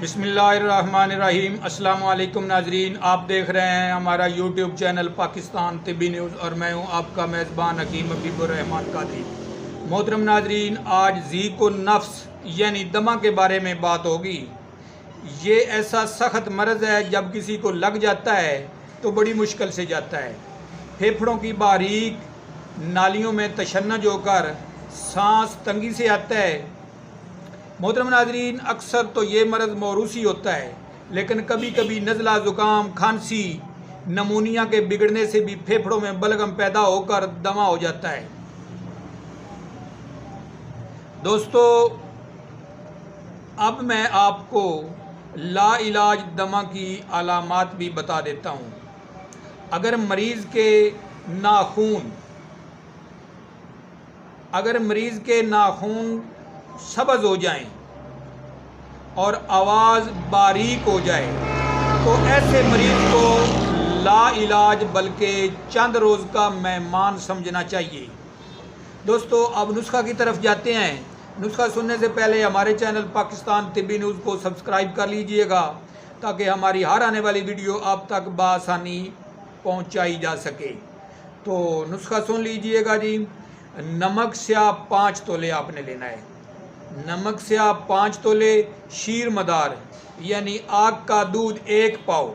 बिस्मिल्लाहिर्रहमानिर्रहीम। अस्सलाम वालेकुम नाजरीन, आप देख रहे हैं हमारा यूट्यूब चैनल पाकिस्तान तिब्बी न्यूज़ और मैं हूं आपका मेज़बान हकीम हबीबुर्रहमान कादरी। मोहतरम नाजरीन, आज ज़ीक़ो नफ्स यानी दमा के बारे में बात होगी। ये ऐसा सख्त मर्ज़ है, जब किसी को लग जाता है तो बड़ी मुश्किल से जाता है। फेफड़ों की बारीक नालियों में तशन्नुज होकर सांस तंगी से आता है। मोहतरम नाजरीन, अक्सर तो ये मर्ज़ मौरूसी होता है, लेकिन कभी कभी नज़ला, ज़ुकाम, खांसी, नमूनिया के बिगड़ने से भी फेफड़ों में बलगम पैदा होकर दमा हो जाता है। दोस्तों, अब मैं आपको लाइलाज दमा की अलामात भी बता देता हूँ। अगर मरीज़ के नाखून सब्ज़ हो जाएं और आवाज़ बारीक हो जाए तो ऐसे मरीज़ को लाइलाज बल्कि चंद रोज़ का मेहमान समझना चाहिए। दोस्तों, अब नुस्खा की तरफ जाते हैं। नुस्खा सुनने से पहले हमारे चैनल पाकिस्तान तिब्बी न्यूज़ को सब्सक्राइब कर लीजिएगा, ताकि हमारी हर आने वाली वीडियो आप तक बआसानी पहुंचाई जा सके। तो नुस्खा सुन लीजिएगा जी। नमक स्याह 5 तोले आपने लेना है। नमक स्याह 5 तोले, शीर मदार यानी आग का दूध 1 पाव।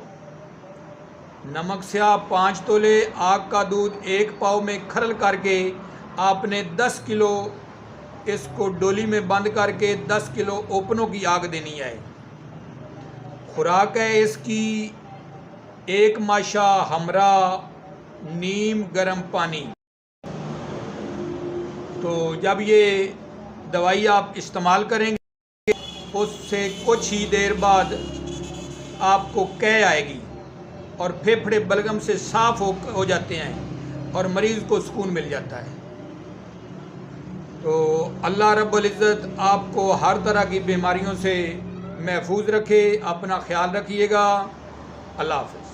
नमक स्याह 5 तोले, आग का दूध 1 पाव में खरल करके आपने 10 किलो इसको डोली में बंद करके 10 किलो ओपनों की आग देनी है। खुराक है इसकी 1 माशा हमरा नीम गर्म पानी। तो जब ये दवाई आप इस्तेमाल करेंगे उससे कुछ ही देर बाद आपको कै आएगी और फेफड़े बलगम से साफ हो जाते हैं और मरीज़ को सुकून मिल जाता है। तो अल्लाह रब्बुल इज़्ज़त आपको हर तरह की बीमारियों से महफूज रखे। अपना ख्याल रखिएगा। अल्लाह हाफ़िज़।